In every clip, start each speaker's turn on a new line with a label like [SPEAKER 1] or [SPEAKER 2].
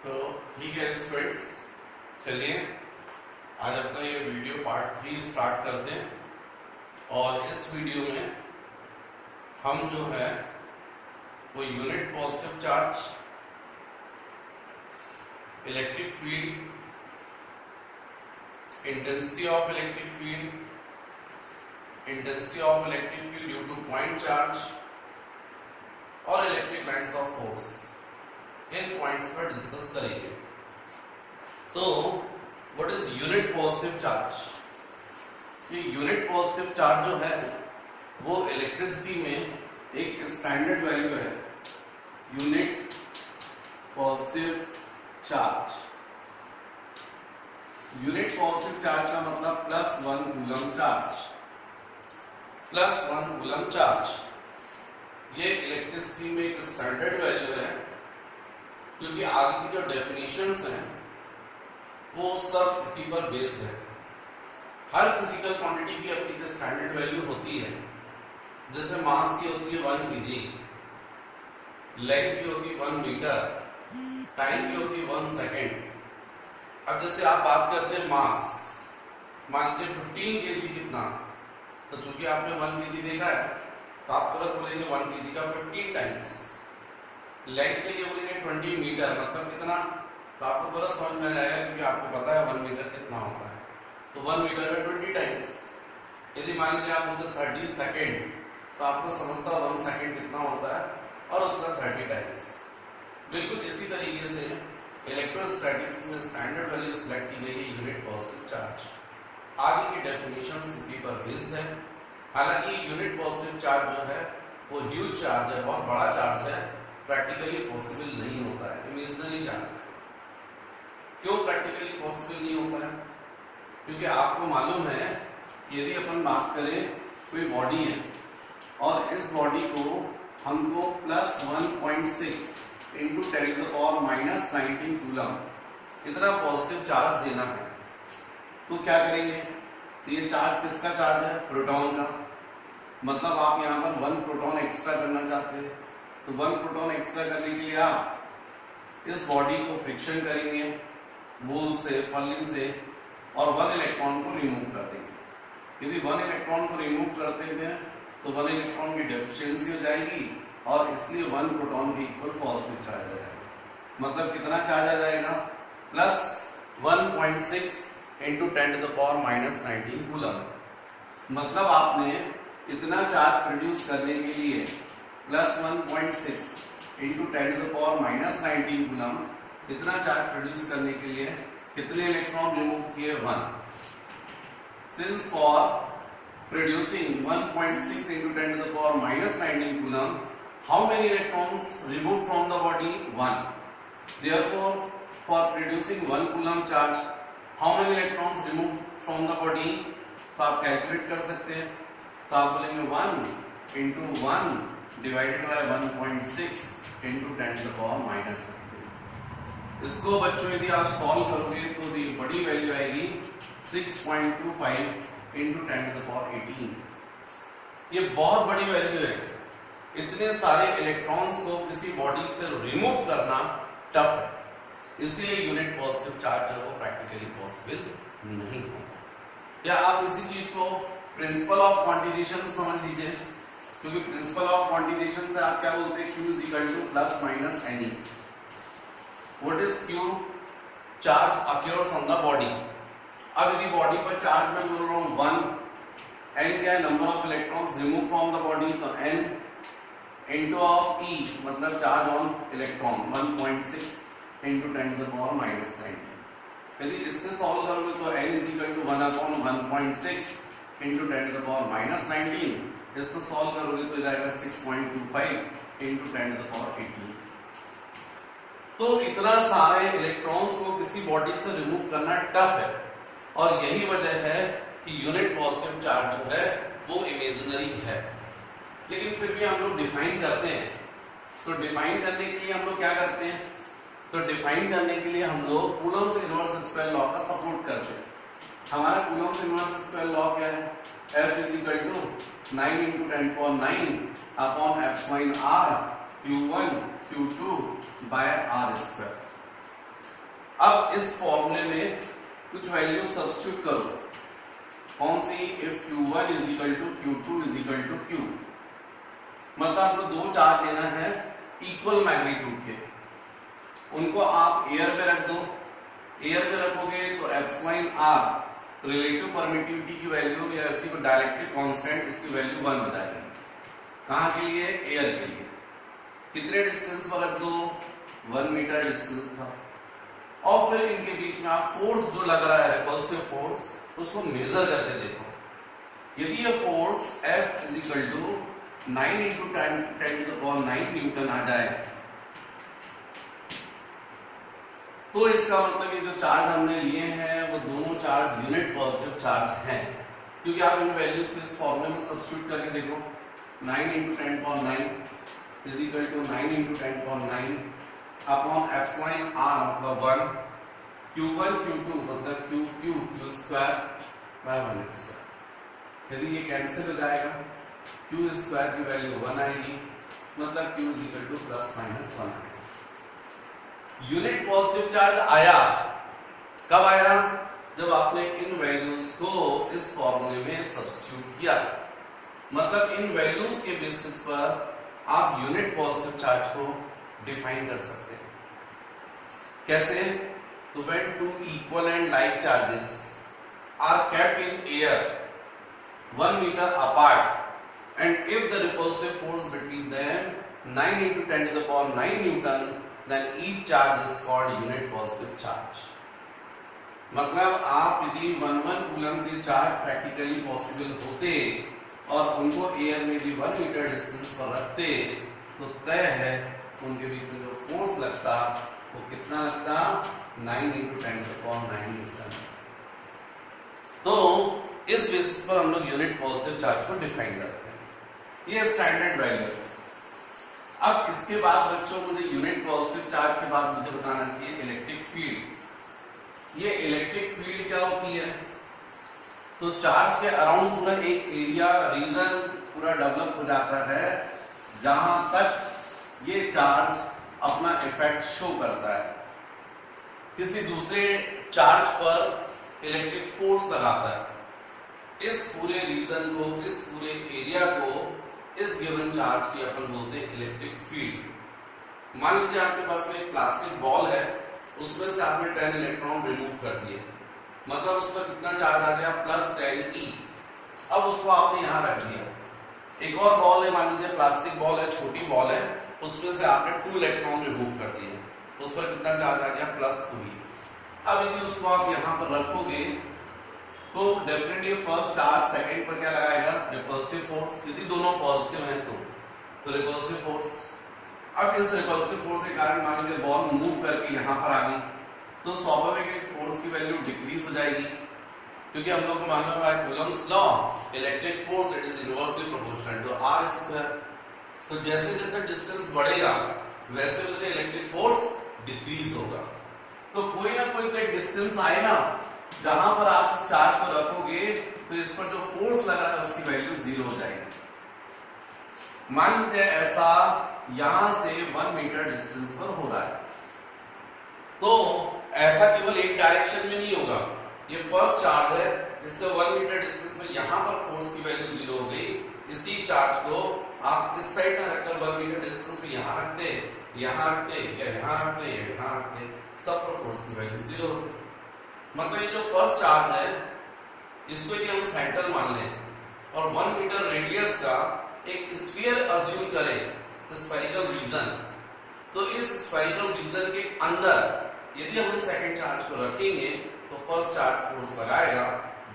[SPEAKER 1] तो ठीक है स्टूडेंट्स, चलिए आज अपना ये वीडियो पार्ट 3 स्टार्ट करते हैं। और इस वीडियो में हम जो है वो unit positive charge, electric field, intensity of electric field, intensity of electric field due to point charge और इलेक्ट्रिक लाइंस ऑफ फोर्स, इन पॉइंट्स पर डिस्कस करेंगे। तो what is unit positive charge? ये यूनिट पॉजिटिव चार्ज जो है वो electricity में एक स्टैंडर्ड वैल्यू है। Unit positive charge, unit positive charge का मतलब +1 कूलम चार्ज, +1 कूलम चार्ज। ये इलेक्ट्रिसिटी में एक स्टैंडर्ड वैल्यू है, क्योंकि आगे की जो डेफिनेशंस हैं वो सब इसी पर बेस्ड है। हर फिजिकल क्वांटिटी की अपनी एक स्टैंडर्ड वैल्यू होती है। जैसे मास की होती है 1 kg, लेंथ की होती है 1 मीटर, टाइम की होती है 1 सेकेंड। अब जैसे आप बात करते हैं मास, मान लीजिए 15 kg कितना, तो चूंकि आपने 1 kg देखा है तो आप तुरंत बोलेंगे 1 kg का 15 टाइम्स। लेंथ के लिए बोलेंगे 20 मीटर, मतलब कितना, तो आपको तुरंत समझ में आ जाएगा, क्योंकि आपको पता है 1 मीटर कितना होता है। तो 1 मीटर में 20 टाइम्स। यदि मान लीजिए आप बोलते 30 सेकेंड, तो आपको समझता 1 सेकेंड कितना होता है और उसका 30 टाइम्स। बिल्कुल इसी तरीके से इलेक्ट्रोस्टैटिक्स में स्टैंडर्ड वैल्यू सिलेक्ट की गई है यूनिट पॉजिटिव चार्ज। आगे की डेफिनेशंस इसी पर बेस्ड है। हालांकि यूनिट पॉजिटिव चार्ज जो है वो ह्यूज चार्ज है, बहुत बड़ा चार्ज है, प्रैक्टिकली पॉसिबल नहीं होता है, इमेजिनरी चार्ज। क्यों प्रैक्टिकली पॉसिबल नहीं होता है? क्योंकि आपको मालूम है यदि अपन बात करें कोई बॉडी है और इस बॉडी को हमको +1.6 × 10⁻⁻19 कूलम इतना पॉजिटिव चार्ज देना है, तो क्या करेंगे? तो ये चार्ज किसका चार्ज है? प्रोटॉन का। मतलब आप यहाँ पर 1 प्रोटॉन एक्स्ट्रा करना चाहते हैं, तो 1 प्रोटॉन एक्स्ट्रा करने के लिए आप इस बॉडी को फ्रिक्शन करेंगे वूल से, फर्लिंग से, और 1 इलेक्ट्रॉन को रिमूव कर देंगे। यदि 1 इलेक्ट्रॉन को रिमूव करते हैं तो 1 इलेक्ट्रॉन की डेफिशिएंसी हो जाएगी और इसलिए 1 प्रोटॉन के इक्वल पॉजिटिव चार्ज आ जाएगा। मतलब कितना चार्ज आ जाएगा? +1.6 × 10⁻⁻19 कूलम। मतलब आपने इतना चार्ज प्रोड्यूस करने के लिए +1.6 × 10⁻⁻19 कूलम इतना चार्ज प्रोड्यूस करने के लिए कितने इलेक्ट्रॉन रिमूव किए? 1। Since for producing 1.6 × 10⁻⁻19 coulomb, how many electrons removed from the body? 1. Therefore, for producing 1 coulomb charge, how many electrons removed from the body? तो आप कैलकुलेट कर सकते हैं। तो आप बोलेंगे 1 × 1 divided by 1.6 × 10⁻⁻19। इसको बच्चों यदि आप सॉल्व करोगे तो ये बड़ी वैल्यू आएगी 6.25 × 10⁻18। ये बहुत बड़ी वैल्यू है। इतने सारे इलेक्ट्रॉन्स को किसी बॉडी से रिमूव करना टफ है, इसीलिए यूनिट पॉजिटिव चार्ज है वो प्रैक्टिकली पॉसिबल नहीं होगा। या आप इसी चीज को प्रिंसिपल ऑफ क्वांटिजेशन से समझ लीजिए, क्योंकि प्रिंसिपल ऑफ क्वांटिजेशन से आप क्या बोलते हैं? Q = ±NE। What is Q? Charge occurs on the body। अब यदि बॉडी पर चार्ज में बोल रहा हूँ 1, N क्या है? Number of electrons remove from the body, तो N into of E मतलब चार्ज ऑन इलेक्ट्रॉन 1.6 × 10⁻⁻19। यदि इससे सॉल्व करोगे तो N = 1/1.6 × 10⁻⁻19। इसको सॉल्व करोगे तो जाएगा 6.25 × 10⁻18। तो इतना सारे इलेक्ट्रॉन्स को किसी बॉडी से रिमूव करना टफ है, और यही वजह है कि यूनिट पॉजिटिव चार्ज जो है वो इमेजिनरी है। लेकिन फिर भी हम लोग डिफाइन करते हैं। तो डिफाइन करने के लिए हम लोग क्या करते हैं? तो डिफाइन करने के लिए हम लोग कूलम्ब्स इनवर्स स्क्वायर लॉ का सपोर्ट करते हैं। हमारा कूलम्ब्स इनवर्स स्क्वायर लॉ क्या है? F = 9 × 10⁻⁹ Q1 Q2 by R²। अब इस फॉर्मूले में कुछ वैल्यू सब्स्टिट्यूट करो। कौन सी? If Q1 is equal to Q2 is equal to Q, मतलब आपको दो चार्ज लेना है इक्वल मैग्नीट्यूड के, उनको आप एयर पे रख दो। एयर पे रखोगे तो एप्सिलॉन r रिलेटिव परमिटिविटी की वैल्यू या इसी को डाइलेक्ट्रिक कांस्टेंट, इसकी वैल्यू 1 हो जाएगी। कहाँ के लिए? एयर के लिए। कितने डिस्टेंस पर रख दो? 1 मीटर डिस्टेंस पर। और फिर इनके बीच में आप फोर्स जो लग रहा है, रिपल्सिव फोर्स, उसको मेजर करके देखो। यदि ये force F is equal to 9 into 10 to the power 9 newton आ जाए, तो इसका मतलब ये जो चार्ज हमने लिए हैं वो दोनों चार्ज यूनिट पॉजिटिव चार्ज हैं, क्योंकि आप इन वैल्यूज को इस फॉर्मूले में सब्स्टिट्यूट करके देखो। 9 into 10 power 9 is equal to 9 into 10 power 9 upon epsilon r मतलब 1, Q1 Q2 मतलब Q स्क्वायर बाय 1 स्क्वायर। यदि ये कैंसिल हो जाएगा, Q स्क्वायर की वैल्यू 1 आएगी, मतलब Q is equal two plus minus 1 आएगा। यूनिट पॉजिटिव चार्ज आया, कब आया? जब आपने इन वैल्यूज को इस फॉर्मूले में सब्स्टिट्यूट किया। मतलब इन वैल्यूज के बेसिस पर आप यूनिट पॉजिटिव चार्ज को डिफाइन कर सकते हैं। कैसे? तो when two equal and like charges are kept in air 1 meter apart and if the repulsive force between them 9 into 10 to the power 9 Newton, then each charge is called unit positive charge। मतलब आप यदि 1 coulomb के charge practically possible होते और उनको air में भी 1 metre distance पर रखते तो तय है उनके बीच में जो फोर्स लगता वो कितना लगता? 9 into 10 to the power 9 newton. तो इस बेसिस पर हम लोग यूनिट पॉजिटिव चार्ज को डिफाइन करते हैं। ये स्टैंडर्ड वैल्यू। अब इसके बाद बच्चों मुझे यूनिट पॉजिटिव चार्ज के बाद मुझे बताना चाहिए इलेक्ट्रिक फील्ड। ये इलेक्ट्रिक फील्ड क्या होती है? तो चार्ज के अराउंड पूरा एक एरिया रीजन पूरा डेवलप हो जाता है जहां तक ये चार्ज अपना इफेक्ट शो करता है, किसी दूसरे चार्ज पर इलेक्ट्रिक फोर्स लगाता है। इस पूरे रीजन को, इस पूरे एरिया को, इस गिवन चार्ज की अपन बोलते हैं इलेक्ट्रिक फील्ड। मान लीजिए आपके पास में एक प्लास्टिक बॉल है, उसमें से आपने 10 इलेक्ट्रॉन रिमूव कर दिए, मतलब उस पर कितना चार्ज आ गया? Plus 10 E। अब उसको आपने यहाँ रख दिया। एक और बॉल है, मान लीजिए प्लास्टिक बॉल है, छोटी बॉल है, उसमें से आपने 2 इलेक्ट्रॉन रिमूव कर दिए, उस पर कितना चार्ज आ गया? Plus 2E। अब यदि उसको आप यहाँ पर रखोगे तो डेफिनेटली फर्स्ट चार्ज सेकंड पर क्या लगाएगा? Repulsive force. यदि दोनों पॉजिटिव हैं तो रिपल्सिव फोर्स। अब इस रिपल्सिव फोर्स के कारण मान लीजिए बॉल मूव करके यहाँ पर आ गई, तो स्वाभाविक फोर्स की वैल्यू डिक्रीज हो जाएगी, क्योंकि हम लोग को मालूम है Coulomb's law, electric force it is inversely proportional to r square. तो जैसे जैसे डिस्टेंस बढ़ेगा वैसे वैसे इलेक्ट्रिक फोर्स डिक्रीज होगा। तो कोई ना कोई एक डिस्टेंस आएगा जहां पर आप इस चार्ज को रखोगे तो इस पर जो फोर्स लगा था उसकी वैल्यू 0 हो जाएगी। मान लीजिए ऐसा यहां से 1 मीटर डिस्टेंस पर हो रहा है, तो ऐसा केवल एक डायरेक्शन में नहीं होगा। ये फर्स्ट चार्ज है, इससे 1 मीटर डिस्टेंस में यहां पर फोर्स की वैल्यू 0 हो गई। इसी चार्ज को आप इस साइड में रखकर 1 मीटर डिस्टेंस में यहां रखते, यहां रखते, या यहां रखते, या यहां रखते, सब पर फोर्स की वैल्यू 0 होती। मतलब ये जो फर्स्ट चार्ज है इसको यदि हम सेंटर मान लें और 1 मीटर रेडियस का एक स्फीयर अज्यूम करें, स्फेरिकल रीजन, तो इस स्फेरिकल रीजन के अंदर यदि हम सेकंड चार्ज को रखेंगे तो फर्स्ट चार्ज फोर्स लगाएगा,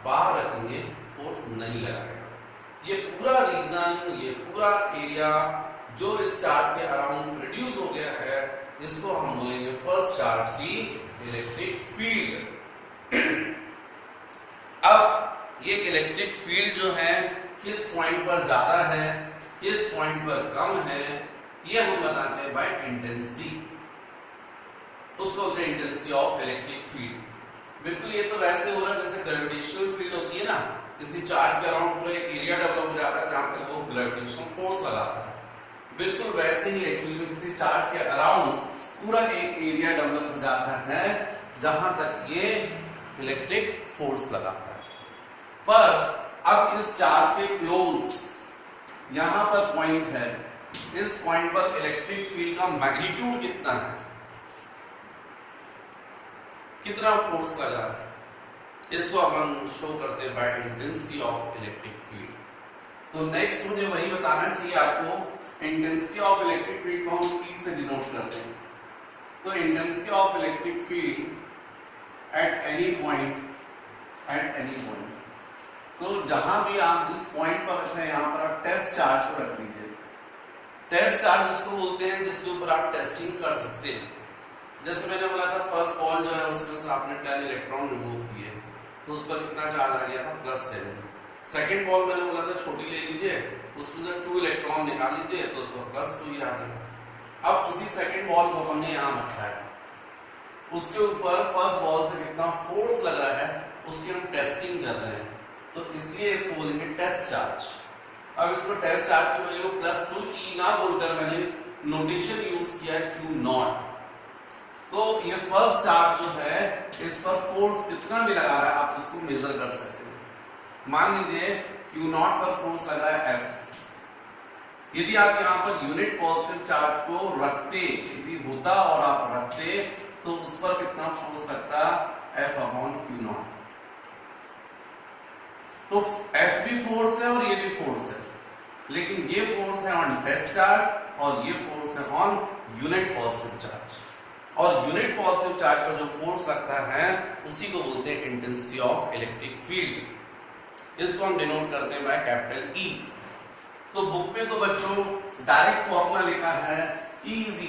[SPEAKER 1] बाहर रखेंगे फोर्स नहीं लगाएगा। ये पूरा रीजन, ये पूरा एरिया जो इस चार्ज के अराउंड प्रोड्यूस हो गया है, इसको हम बोलेंगे फर्स्ट चार्ज की इलेक्ट्रिक फील्ड। अब ये इलेक्ट्रिक फील्ड जो है किस पॉइंट पर ज्यादा है, किस पॉइंट पर कम है, ये हम बताते हैं बाय इंटेंसिटी। उसको बोलते हैं इंटेंसिटी ऑफ इलेक्ट्रिक फील्ड। बिल्कुल ये तो वैसे हो रहा है जैसे ग्रेविटेशनल फील्ड होती है ना, किसी चार्ज के अराउंड पूरा एक एरिया डेवलप हो जाता है जहां पर वो ग्रेविटेशनल फोर्स लगाता है। बिल्कुल वैसे ही एक्चुअली में किसी चार्ज के अराउंड पूरा एक एरिया डेवलप हो जाता है जहां तक ये इलेक्ट्रिक फोर्स लगाता है। पर अब इस चार्ज के क्लोज यहां पर पॉइंट है, इस पॉइंट पर इलेक्ट्रिक फील्ड का मैग्नीट्यूड कितना है, कितना फोर्स लग रहा है, इसको अपन शो करते हैं by intensity of electric field. तो नेक्स्ट मुझे वही बताना चाहिए आपको, इंटेंसिटी ऑफ इलेक्ट्रिक फील्ड को हम E से डिनोट करते हैं। तो intensity of electric field at any point, तो जहां भी आप जिस पॉइंट पर रखें, यहां पर आप टेस्ट चार्ज को रख लीजिए। टेस्ट चार्ज उसको बोलते हैं जिसके ऊपर आप टेस्टिंग कर सकते हैं। जैसे मैंने बोला था फर्स्ट बॉल जो है उसमें से आपने 10 इलेक्ट्रॉन रिमूव किए, तो उस पर कितना चार्ज आ गया था, +10। सेकंड बॉल मैंने बोला था छोटी ले लीजिए, उसमें से 2 इलेक्ट्रॉन निकाल लीजिए, तो उसको +2 ही आ गया। अब उसी सेकंड बॉल को हमने यहाँ रखा है, उसके ऊपर फर्स्ट बॉल से कितना फोर्स लग रहा है उसकी हम टेस्टिंग कर रहे हैं, तो इसलिए इसको बोलेंगे टेस्ट चार्ज। अब इसको टेस्ट चार्ज की वैल्यू +2E ना बोलकर मैंने नोटेशन यूज किया है Q0। तो ये फर्स्ट चार्ज जो है इस पर फोर्स जितना भी लगा रहा है आप इसको मेजर कर सकते हैं। मान लीजिए Q0 पर फोर्स लगा है F। यदि आप यहाँ पर यूनिट पॉजिटिव चार्ज को रखते, यदि होता और आप रखते, तो उस पर कितना फोर्स लगता, F/Q0। तो F भी फोर्स है और ये भी फोर्स है, लेकिन ये फोर्स है ऑन टेस्ट चार्ज और ये फोर्स है ऑन यूनिट पॉजिटिव चार्ज। और यूनिट पॉजिटिव चार्ज पर जो फोर्स लगता है उसी को बोलते हैं इंटेंसिटी ऑफ इलेक्ट्रिक फील्ड। इसको हम डिनोट करते हैं बाय कैपिटल E। तो बुक में तो बच्चों डायरेक्ट फॉर्मूला लिखा है E =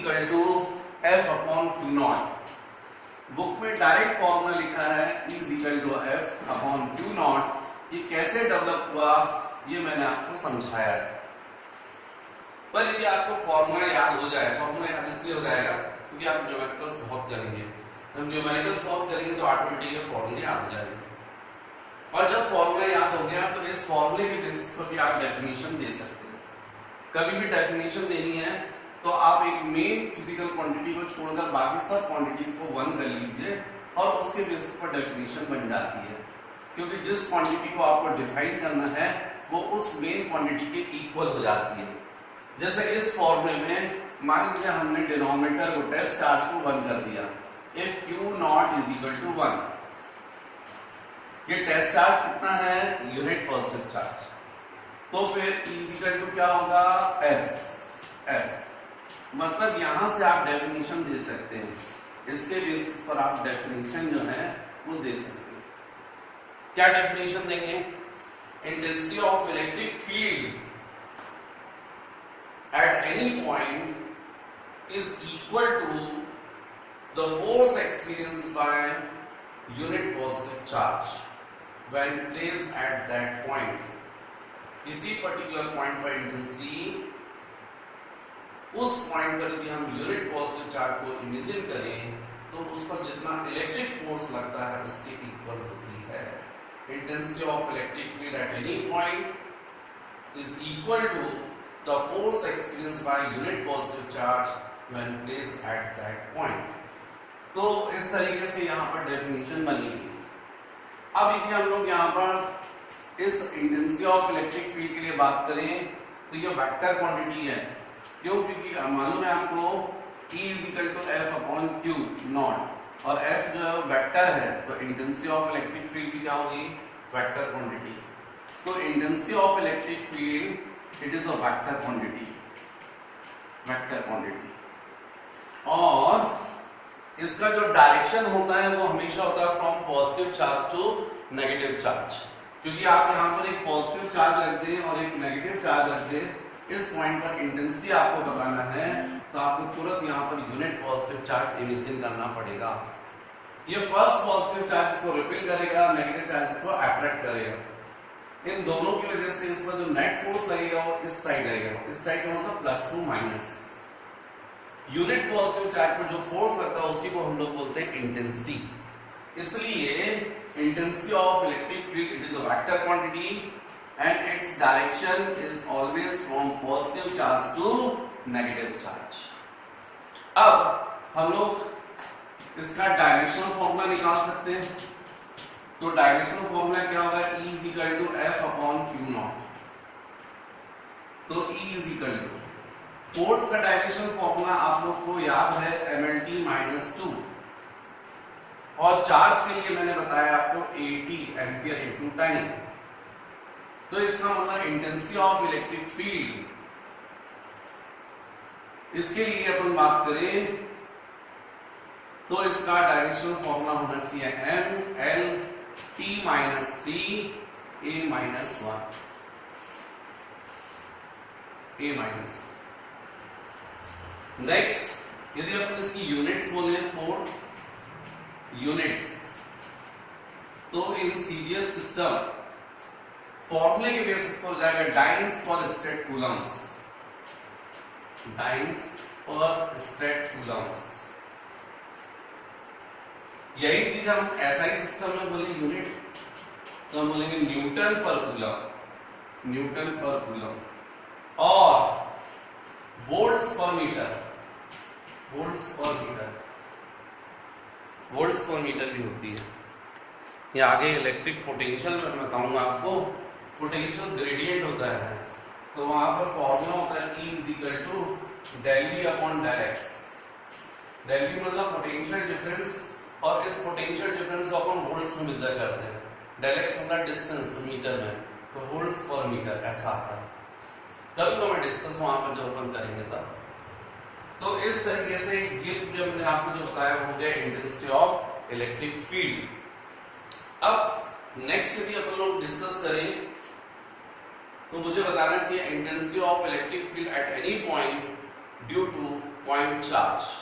[SPEAKER 1] F/Q0। बुक में डायरेक्ट फॉर्मूला लिखा है E = F/Q0। ये कैसे डेवलप हुआ ये मैंने आपको समझाया है। पर यदि आपको फॉर्मूला याद हो जाए, फॉर्मूला याद इसलिए हो जाएगा क्योंकि आप न्यूमेरिकल्स बहुत करेंगे, जब न्यूमेरिकल्स बहुत करेंगे तो ऑटोमेटिकली फॉर्मूले याद हो जाएंगे। और जब फॉर्मूला याद हो गया तो इस फॉर्मूले की बेसिस पर भी आप डेफिनेशन दे सकते हैं। कभी भी डेफिनेशन देनी है तो आप एक मेन फिजिकल क्वांटिटी को छोड़कर बाकी सब क्वांटिटीज को 1 कर लीजिए और उसके बेसिस पर डेफिनेशन बन जाती है, क्योंकि जिस क्वांटिटी को आपको डिफाइन करना है वो उस मेन क्वांटिटी के इक्वल हो जाती है। जैसे इस फॉर्मूले में मान लीजिए हमने डिनोमिनेटर को टेस्ट चार्ज को 1 कर दिया, इफ Q0 = 1। ये टेस्ट चार्ज कितना है, यूनिट पॉजिटिव चार्ज, तो फिर E क्या होगा, F। मतलब यहां से आप डेफिनेशन दे सकते हैं, इसके बेसिस पर आप डेफिनेशन जो है वो दे सकते हैं। क्या डेफिनेशन देंगे, intensity of electric field at any point is equal to the force experienced by unit positive charge when placed at that point। किसी पर्टिकुलर पॉइंट पर इंटेंसिटी, उस पॉइंट पर यदि हम यूनिट पॉजिटिव चार्ज को इमेजिन करें तो उस पर जितना इलेक्ट्रिक फोर्स लगता है उसके इक्वल होती है। Intensity of electric field at any point is equal to the force experienced by unit positive charge when placed at that point। तो इस तरीके से यहाँ पर डेफिनेशन बनेगी। अब यदि हम लोग यहाँ पर इस इंटेंसिटी ऑफ इलेक्ट्रिक फील्ड के लिए बात करें तो ये वेक्टर क्वांटिटी है। क्यों, क्योंकि मालूम है आपको E = F/Q0 और F जो है वेक्टर है, तो इंटेंसिटी ऑफ इलेक्ट्रिक फील्ड भी क्या होगी, वेक्टर क्वांटिटी। तो intensity of electric field it is a vector quantity, और इसका जो डायरेक्शन होता है वो हमेशा होता है from positive charge to negative charge. क्योंकि आप यहाँ पर एक पॉजिटिव चार्ज रख दें और एक नेगेटिव चार्ज रख दें, इस पॉइंट पर इंटेंसिटी आपको बताना है तो आपको तुरंत यहाँ per unit positive charge imagine करना पड़ेगा। ये फर्स्ट पॉजिटिव चार्ज को रिपेल करेगा, नेगेटिव चार्ज को अट्रैक्ट करेगा। इन दोनों की वजह से इसमें जो नेट फोर्स लगेगा वो इस साइड लगेगा, इस साइड का मतलब +2 - यूनिट पॉजिटिव चार्ज पर जो फोर्स लगता है उसी को हम लोग बोलते हैं इंटेंसिटी। इसलिए intensity of electric field it is a vector quantity and its direction is always from positive charge to negative charge. अब हम लोग इसका डायमेंशनल फॉर्मूला निकाल सकते हैं। तो डायमेंशनल फॉर्मूला क्या होगा, E is equal to F upon Q not. तो E is equal to force का डायमेंशनल फॉर्मूला आप लोग को याद है mlt-2, और चार्ज के लिए मैंने बताया आपको 80 एम्पियर इनटू टाइम। तो इसका मतलब इंटेंसिटी ऑफ इलेक्ट्रिक फील्ड, इसके लिए अपन बात करें तो इसका डायरेक्शनल फॉर्मूला होना चाहिए m l t minus 3 a minus 1 a minus. Next यदि अपन इसकी यूनिट्स बोले 4 यूनिट्स, तो इन सीरियस सिस्टम फॉर्मूले के बेसिस पर हो जाएगा डाइन्स पर स्टेट कूलम्स, डाइन्स पर स्टेट कूलम्स। यही चीज हम एसआई सिस्टम में बोले यूनिट, तो हम बोलेंगे न्यूटन पर कूलम, न्यूटन पर कूलम। और वोल्ट्स पर मीटर, वोल्ट्स पर मीटर, वोल्ट्स पर मीटर भी होती है। ये आगे इलेक्ट्रिक पोटेंशियल में मैं बताऊंगा आपको, पोटेंशियल ग्रेडियंट होता है, तो वहां पर फॉर्मूला होता है E is equal to del V upon del X। del V मतलब पोटेंशियल डिफरेंस, और इस पोटेंशियल डिफरेंस को अपन वोल्ट्स में मेजर करते हैं। del X मतलब डिस्टेंस, तो मीटर में, तो वोल्ट्स पर मीटर ऐसा आता है। कल को मैं डिस्कस वहां पर जब अपन करेंगे तब। तो इस तरीके से ये जो मैंने आपको जो बताया हो गया इंटेंसिटी ऑफ इलेक्ट्रिक फील्ड। अब नेक्स्ट यदि अपन लोग डिस्कस करें तो मुझे बताना चाहिए intensity of electric field at any point due to point charge.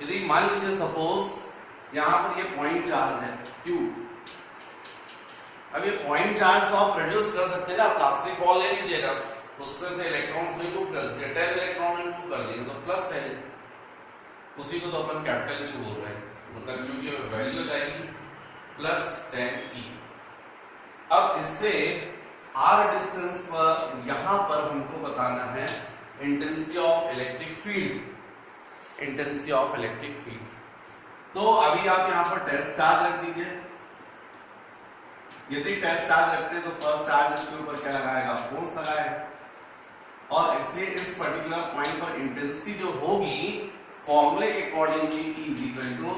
[SPEAKER 1] यदि मान लीजिए सपोज यहां पर ये पॉइंट चार्ज है Q। अब ये पॉइंट चार्ज तो आप प्रोड्यूस कर सकते हैं ना, प्लास्टिक बॉल ले लीजिएगा, उसमें से इलेक्ट्रॉन्स रिमूव कर दिए, 10 इलेक्ट्रॉन रिमूव कर दिए तो प्लस 10, उसी को तो अपन कैपिटल Q बोल रहे हैं, मतलब Q की वैल्यू हो जाएगी प्लस 10E। अब इससे r डिस्टेंस पर यहां पर हमको बताना है intensity of electric field, intensity of electric field. तो अभी आप यहां पर टेस्ट चार्ज रख दीजिए। यदि टेस्ट चार्ज रखते हैं तो फर्स्ट चार्ज इसके ऊपर क्या लगाएगा, फोर्स लगाएगा, और इसलिए इस पर्टिकुलर पॉइंट पर इंटेंसिटी जो होगी फॉर्मूले के accordingly E is equal to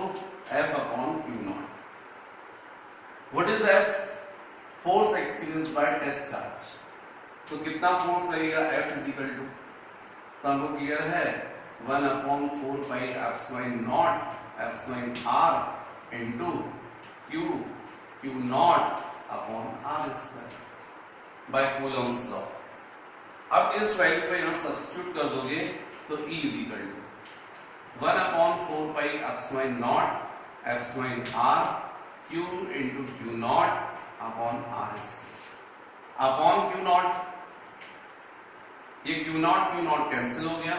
[SPEAKER 1] F upon Q not. What is F? Force experienced by test charge. तो कितना फोर्स लगेगा, F इज इक्वल टू, तो हमको क्लियर है 1 upon 4 pi epsilon not epsilon r into Q not upon r square by Coulomb's law. अब इस value को यहां सब्स्टिट्यूट कर दोगे तो E is equal to 1 upon 4 pi epsilon not epsilon r Q into Q not upon r square upon Q not. ये Q not cancel हो गया,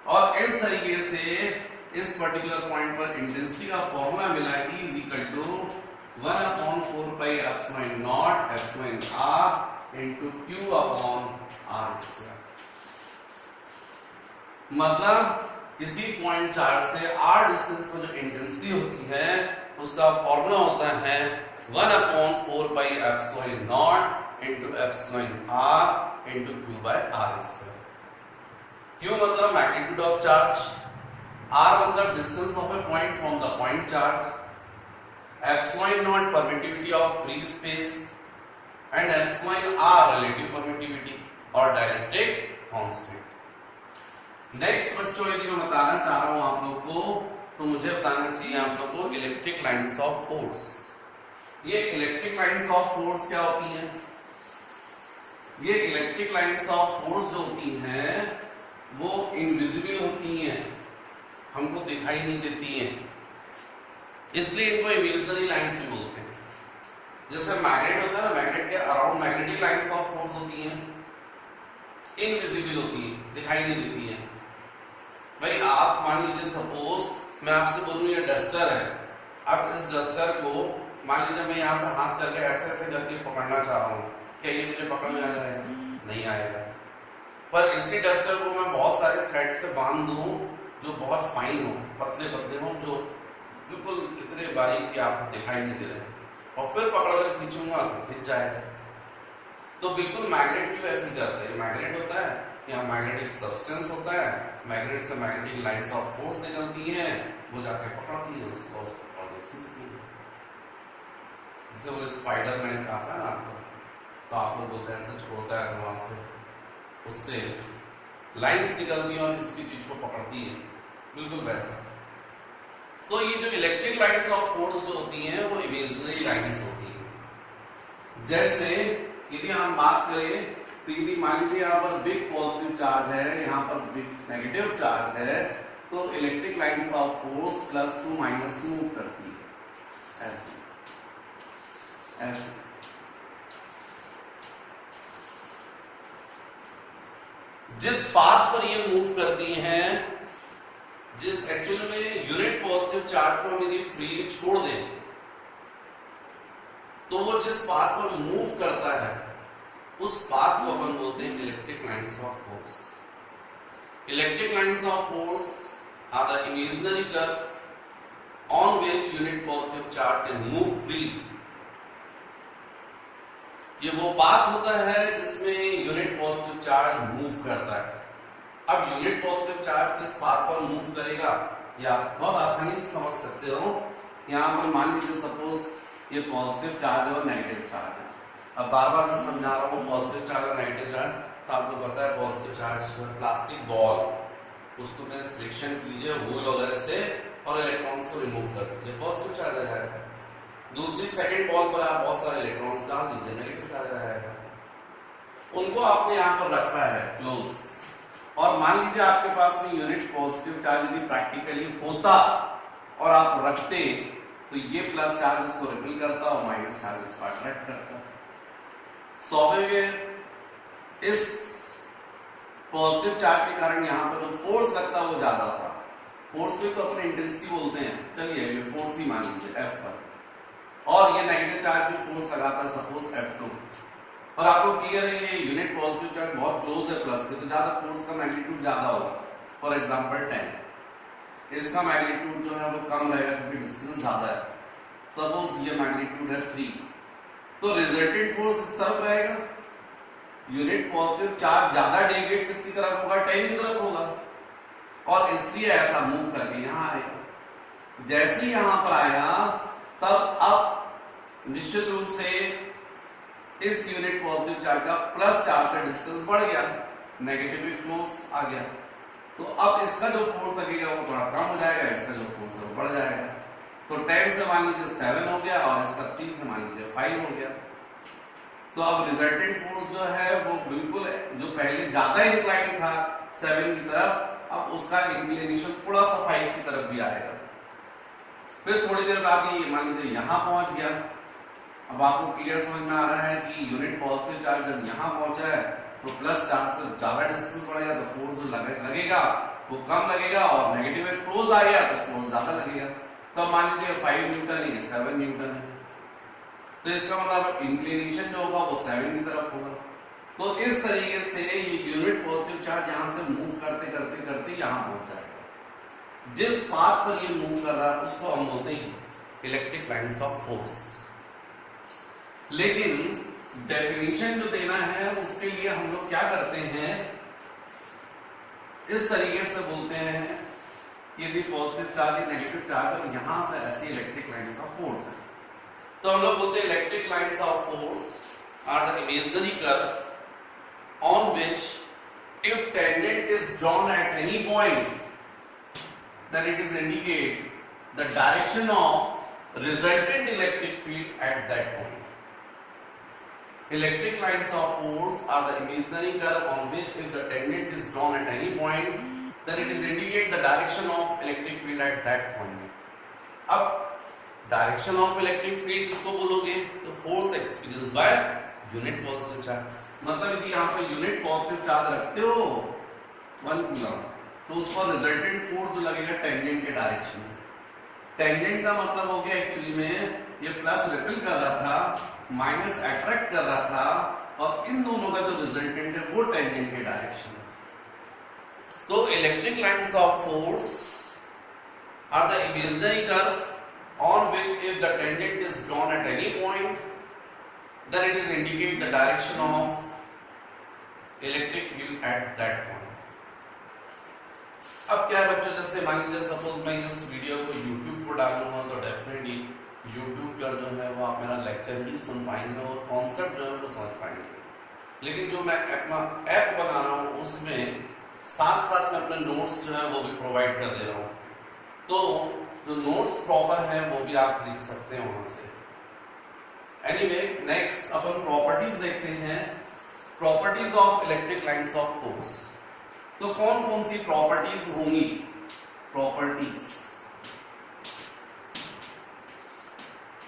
[SPEAKER 1] और इस तरीके से इस पर्टिकुलर पॉइंट पर इंटेंसिटी का फॉर्मूला मिला E is equal to 1 upon 4 pi epsilon not epsilon r into Q upon r square. मतलब किसी पॉइंट चार्ज से r डिस्टेंस पर जो इंटेंसिटी होती है उसका फॉर्मूला होता है 1 upon 4 pi epsilon not into epsilon r into Q by r square. Q मतलब मैग्नीट्यूड ऑफ चार्ज, r मतलब distance of a point from the point charge, epsilon not permittivity of free space, and epsilon r relative permittivity और dielectric constant. Next बच्चों यदि मैं बताना चाह रहा हूं आप लोग को, तो मुझे बताना चाहिए आप लोग को इलेक्ट्रिक लाइंस ऑफ फोर्स। ये इलेक्ट्रिक लाइंस ऑफ फोर्स क्या होती हैं? ये इलेक्ट्रिक लाइंस ऑफ फोर्स जो होती हैं वो इनविजिबल होती हैं, हमको दिखाई नहीं देती हैं, इसलिए इनको इमेजिनरी लाइंस भी बोलते हैं। जैसे मैग्नेट होता है ना, मैग्नेट के around magnetic lines of force होती हैं, इनविजिबल होती हैं, दिखाई नहीं देती हैं। भाई आप मान लीजिए सपोज मैं आपसे बोलूं ये डस्टर है, अब इस डस्टर को मान लीजिए मैं यहां से हाथ करके ऐसे ऐसे करके पकड़ना चाह रहा हूं, क्या ये मेरे पकड़ में आ जाएगा? नहीं आएगा। पर इसी डस्टर को मैं बहुत सारे थ्रेड से बांध दूं जो बहुत फाइन हो, पतले पतले हो, जो बिल्कुल इतने बारीक कि आप दिखाई नहीं दे रहे, और फिर पकड़कर खींचूंगा तो खींच जाएगा। तो बिल्कुल मैग्नेट भी वैसे ही करते हैं। मैग्नेट होता है, यहाँ मैग्नेटिक सब्सटेंस होता है, मैग्नेट से मैग्नेटिक लाइंस ऑफ फोर्स निकलती हैं, वो जाके पकड़ती है उसको और खींचती है। जैसे वो स्पाइडरमैन का आता है ना आपको, तो आप लोग बोलते हैं ऐसे छोड़ता है तो वहां से उससे लाइंस निकलती हैं और किसी भी चीज को पकड़ती है, बिल्कुल वैसा। तो ये जो इलेक्ट्रिक लाइंस ऑफ फोर्स जो होती हैं वो इमेजिनरी लाइंस होती हैं। जैसे यदि हम बात करें तो यदि मान लीजिए यहाँ पर बिग पॉजिटिव चार्ज है, यहाँ पर बिग नेगेटिव चार्ज है, तो electric lines of force +2 - move करती है ऐसे ऐसे। जिस पाथ पर ये मूव करती हैं, जिस एक्चुअली में यूनिट पॉजिटिव चार्ज को हम यदि फ्रीली छोड़ दें तो वो जिस पाथ पर मूव करता है उस पाथ को अपन बोलते हैं electric lines of force. Electric lines of force are the imaginary curve on which unit positive charge can move freely. ये वो पाथ होता है जिसमें यूनिट पॉजिटिव चार्ज मूव करता है। अब यूनिट पॉजिटिव चार्ज किस पाथ पर मूव करेगा या आप बहुत आसानी से समझ सकते हो। यहाँ पर मान लीजिए सपोज ये पॉजिटिव चार्ज और नेगेटिव चार्ज है। अब बार बार मैं समझा रहा हूँ पॉजिटिव चार्ज और नेगेटिव चार्ज, तो आपको पता है पॉजिटिव चार्ज प्लास्टिक बॉल, उसको मैं फ्रिक्शन कीजिए होल वगैरह से और इलेक्ट्रॉन्स को रिमूव कर दीजिए, पॉजिटिव चार्ज आ जाएगा। दूसरी सेकंड बॉल पर आप बहुत सारे इलेक्ट्रॉन्स डाल दीजिए, नेगेटिव चार्ज आ जाएगा। उनको आपने यहाँ पर रखा है क्लोज, और मान लीजिए आपके पास में यूनिट पॉजिटिव चार्ज यदि प्रैक्टिकली होता और आप रखते तो ये प्लस चार्ज उसको रिपेल करता और माइनस चार्ज उसको अट्रैक्ट करता। स्वाभाविक इस पॉजिटिव चार्ज के कारण यहाँ पर जो फोर्स लगता है वो ज्यादा था। फोर्स को तो अपने इंटेंसिटी बोलते हैं, चलिए ये फोर्स ही मान लीजिए F1, और ये नेगेटिव चार्ज पे फोर्स लगाता है सपोज F2, और आपको क्लियर है ये यूनिट पॉजिटिव चार्ज बहुत क्लोज है प्लस के, तो ज्यादा फोर्स का मैग्नीट्यूड ज्यादा होगा। फॉर एग्जांपल 10, इसका मैग्नीट्यूड जो है वो कम रहेगा क्योंकि डिस्टेंस ज्यादा है। सपोज ये मैग्नीट्यूड है 3, तो रिजल्टेंट फोर्स इस तरफ रहेगा। यूनिट पॉजिटिव चार्ज ज्यादा डेविएट किसकी तरफ होगा? 10 की तरफ होगा, और इसलिए ऐसा मूव करके यहां आएगा। जैसे ही यहां पर आया तब अब निश्चित रूप से इस यूनिट पॉजिटिव चार्ज का प्लस चार्ज से डिस्टेंस बढ़ गया, नेगेटिव भी क्लोज आ गया, तो अब इसका जो फोर्स लगेगा वो थोड़ा कम हो जाएगा, इसका जो फोर्स है वो बढ़ जाएगा। तो 10 से मान लीजिए 7 हो गया और इसका 3 से मान लीजिए 5 हो गया। तो अब रिजल्टेंट फोर्स जो है वो बिल्कुल जो पहले ज्यादा इंक्लाइन था 7 की तरफ, अब उसका इंक्लिनेशन थोड़ा सा 5 की तरफ भी आएगा। फिर थोड़ी देर बाद ये मान लीजिए यहाँ पहुंच गया। अब आपको क्लियर समझ में आ रहा है कि यूनिट पॉजिटिव चार्ज जब यहाँ पहुंचा है तो प्लस चार्ज से ज्यादा डिस्टेंस बढ़ेगा तो फोर्स जो लगेगा वो कम लगेगा, और नेगेटिव में क्लोज आ गया तो फोर्स ज्यादा लगेगा। तो मान लीजिए 5 न्यूटन है, 7 न्यूटन है, तो इसका मतलब इंक्लिनेशन जो होगा वो 7 की तरफ होगा। तो इस तरीके से ये यूनिट पॉजिटिव चार्ज यहाँ से मूव करते करते करते यहाँ पहुंच जाएगा। जिस पाथ पर ये मूव कर रहा है उसको हम बोलते हैं इलेक्ट्रिक लाइंस ऑफ फोर्स। लेकिन डेफिनेशन जो देना है उसके लिए हम लोग क्या करते हैं, इस तरीके से बोलते हैं यदि पॉजिटिव चार्ज या नेगेटिव चार्ज और यहां से ऐसी इलेक्ट्रिक लाइंस ऑफ फोर्स है, तो हम लोग बोलते हैं electric lines of force are the imaginary curve on which if tangent is drawn at any point then it is indicate the direction of resultant electric field at that point. Electric lines of force are the imaginary curve on which if the tangent is drawn at any point then it is indicate the direction of electric field at that point. अब direction of electric field किसको बोलोगे? तो force experienced by unit positive charge। मतलब यदि यहाँ से unit positive charge रखते हो 1 कूलम, तो उस पर रिजल्टेंट फोर्स जो लगेगा टेंजेंट के डायरेक्शन में। टेंजेंट का मतलब हो गया एक्चुअली में ये प्लस रिपेल कर रहा था, माइनस अट्रैक्ट कर रहा था, और इन दोनों का जो रिजल्टेंट है वो टेंजेंट के डायरेक्शन है। तो electric lines of force are the imaginary curve on which if the tangent is drawn at any point then it is indicate the direction of electric field at that point. अब क्या है बच्चों, जैसे मान लीजिए suppose मैं इस video को YouTube पर डालूंगा तो डेफिनेटली YouTube पर जो है वो आप मेरा लेक्चर ही सुन पाएंगे और कॉन्सेप्ट जो है वो समझ पाएंगे। लेकिन जो मैं अपना ऐप बना रहा हूँ उसमें साथ साथ में अपने नोट्स जो है वो भी प्रोवाइड कर दे रहा हूँ, तो जो नोट्स प्रॉपर है वो भी आप लिख सकते हैं वहां से। एनीवे नेक्स्ट अपन प्रॉपर्टीज देखते हैं, properties of electric lines of force. तो कौन कौन सी प्रॉपर्टीज होंगी? प्रॉपर्टीज,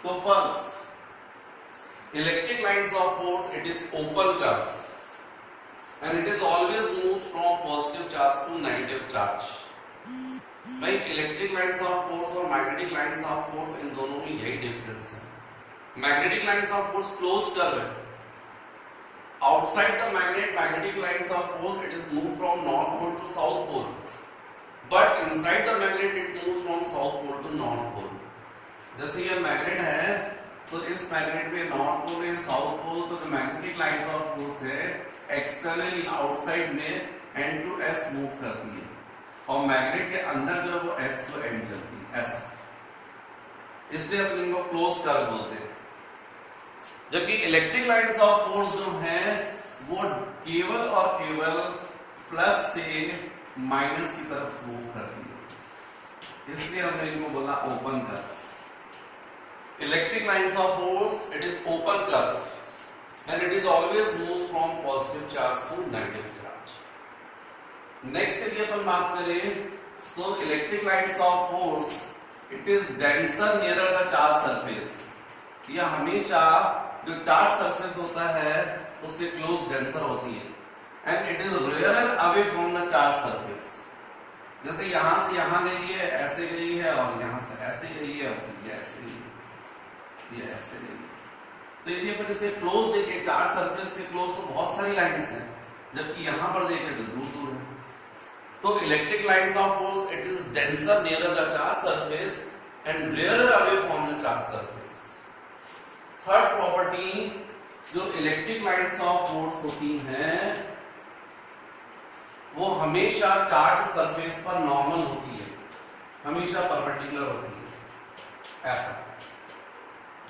[SPEAKER 1] तो first electric lines of force, it is open curve and it is always move from positive charge to negative charge. भाई electric lines of force और magnetic lines of force इन दोनों में यही डिफरेंस है। Magnetic lines of force close curve है, outside the magnetic lines of force it is moved from north pole to south pole, but inside the magnet it moves from south pole to north pole। जैसे ये magnet है तो इस magnet में north pole है south pole, तो जो magnetic lines of force है एक्सटर्नली आउटसाइड में N to S मूव करती है और मैग्नेट के अंदर जो है वो S to N चलती है, ऐसा, इसलिए अपन इनको क्लोज कर्व बोलते हैं। जबकि इलेक्ट्रिक लाइंस ऑफ फोर्स जो है वो केवल और केवल प्लस से माइनस की तरफ मूव करती है, इसलिए हमने इनको बोला open curve. Electric lines of force it is open curve and it is always move from positive charge to negative charge. Next यदि अपन बात करें तो electric lines of force it is denser nearer the charge surface. यह हमेशा जो charge surface होता है उसके क्लोज डेंसर होती है and it is rarer away from the charge surface. जैसे यहां से यहां गई है, ऐसे गई है, और यहां से ऐसे गई है, और फिर ये ऐसे गई है, ये ऐसे गई है। तो यदि अपन इसे क्लोज देखें, चार्ज सरफेस से क्लोज तो बहुत सारी लाइंस हैं, जबकि यहां पर देखें तो दूर दूर है। तो electric lines of force it is denser nearer the charge surface and rarer away from the charge surface. Third property, जो इलेक्ट्रिक लाइंस ऑफ फोर्स होती हैं वो हमेशा चार्ज सरफेस पर नॉर्मल होती है, हमेशा परपेंडिकुलर होती है, ऐसा।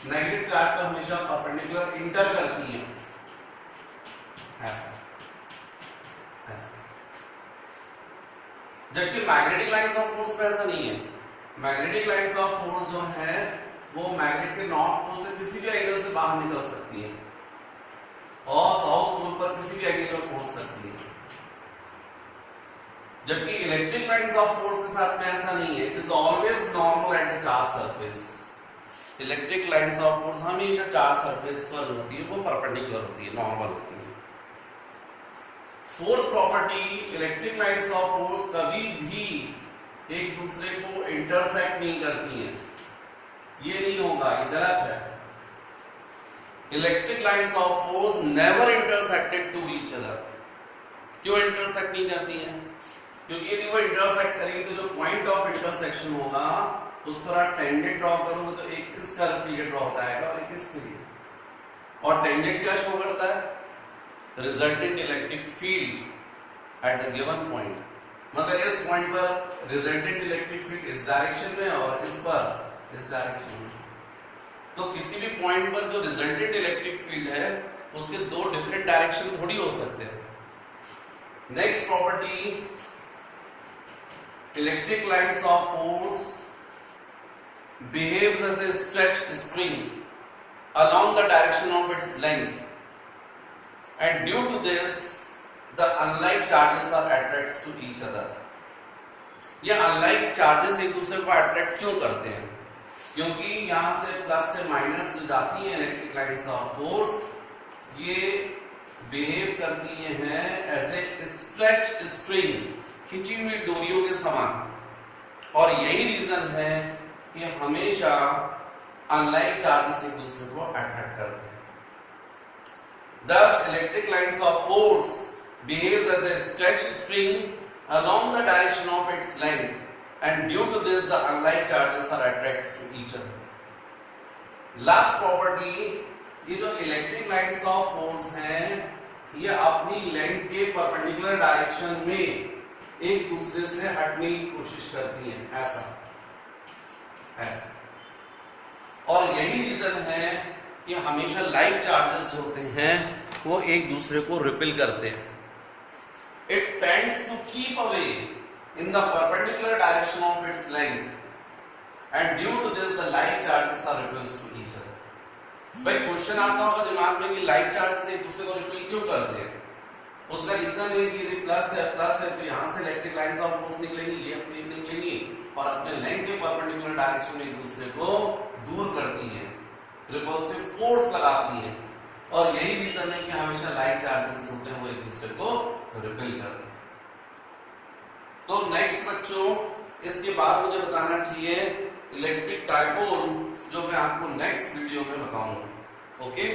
[SPEAKER 1] नेगेटिव चार्ज पर हमेशा परपेंडिकुलर इंटर करती है, ऐसा ऐसा। जबकि मैग्नेटिक लाइंस ऑफ फोर्स में ऐसा नहीं है। मैग्नेटिक लाइंस ऑफ फोर्स जो है वो मैग्नेट के नॉर्थ पोल से किसी भी एंगल से बाहर निकल सकती है और साउथ पोल पर किसी भी एंगल पर पहुंच सकती है। जबकि इलेक्ट्रिक लाइंस ऑफ फोर्स के साथ में ऐसा नहीं है, it is always normal at the charge surface. Electric lines of force हमेशा चार्ज सरफेस पर होती है, वो परपेंडिकुलर होती है, नॉर्मल होती है। Fourth property, electric lines of force कभी भी एक दूसरे को इंटरसेक्ट नहीं करती है, ये नहीं होगा, ये गलत है। Electric lines of force never intersected to each other. क्यों इंटरसेक्ट नहीं करती हैं? क्योंकि यदि वो इंटरसेक्ट करेगी तो जो पॉइंट ऑफ इंटरसेक्शन होगा उस पर आप टेंजेंट ड्रॉ करोगे तो एक इस कर्व के लिए ड्रॉ होता है और एक इसके लिए, और टेंजेंट क्या शो करता है? Resultant electric field at the given point. मतलब इस पॉइंट पर रिजल्टेंट इलेक्ट्रिक फील्ड इस डायरेक्शन में और इस पर इस डायरेक्शन में। तो किसी भी पॉइंट पर जो रिजल्टेंट इलेक्ट्रिक फील्ड है उसके दो डिफरेंट डायरेक्शन थोड़ी हो सकते हैं। Next property, electric lines of force behaves as a stretched string along the direction of its length, and due to this the unlike charges are attracted to each other। ये unlike charges एक दूसरे को attract क्यों करते हैं? क्योंकि यहां से प्लस से माइनस जो जाती है इलेक्ट्रिक लाइंस ऑफ फोर्स, ये बिहेव करती हैं एज ए स्ट्रेच स्ट्रिंग, खिंची हुई डोरियों के समान। और यही रीजन है कि हमेशा अनलाइक चार्जेस एक दूसरे को अट्रैक्ट करते हैं। Thus, electric lines of force behaves as a stretched string along the direction of its length, and due to this, the unlike charges are attracted to each other. Last property, ये जो electric lines of force हैं, ये अपनी length के perpendicular direction में एक दूसरे से हटने की कोशिश करती हैं, ऐसा। और यही रीजन है कि हमेशा लाइक चार्जेस होते हैं वो एक दूसरे को रिपेल करते हैं। It tends to keep away in the perpendicular direction of its length, and due to this the like charges are repulsed to each other. भाई क्वेश्चन आता होगा दिमाग में कि लाइक चार्जेस एक दूसरे को रिपेल क्यों करते हैं? उसका रीजन है कि यदि प्लस है तो यहाँ से इलेक्ट्रिक लाइंस ऑफ फोर्स निकलेंगी, ये अपनी निकलेंगी और अपने लेंथ के परपेंडिकुलर डायरेक्शन में एक दूसरे को दूर करती हैं, रिपल्सिव फोर्स लगाती हैं। और यही रीजन है कि हमेशा लाइक चार्जेस होते हैं वो एक दूसरे को रिपेल करते हैं। तो नेक्स्ट बच्चों, इसके बाद मुझे बताना चाहिए इलेक्ट्रिक डायपोल, जो मैं आपको नेक्स्ट वीडियो में बताऊंगा। ओके।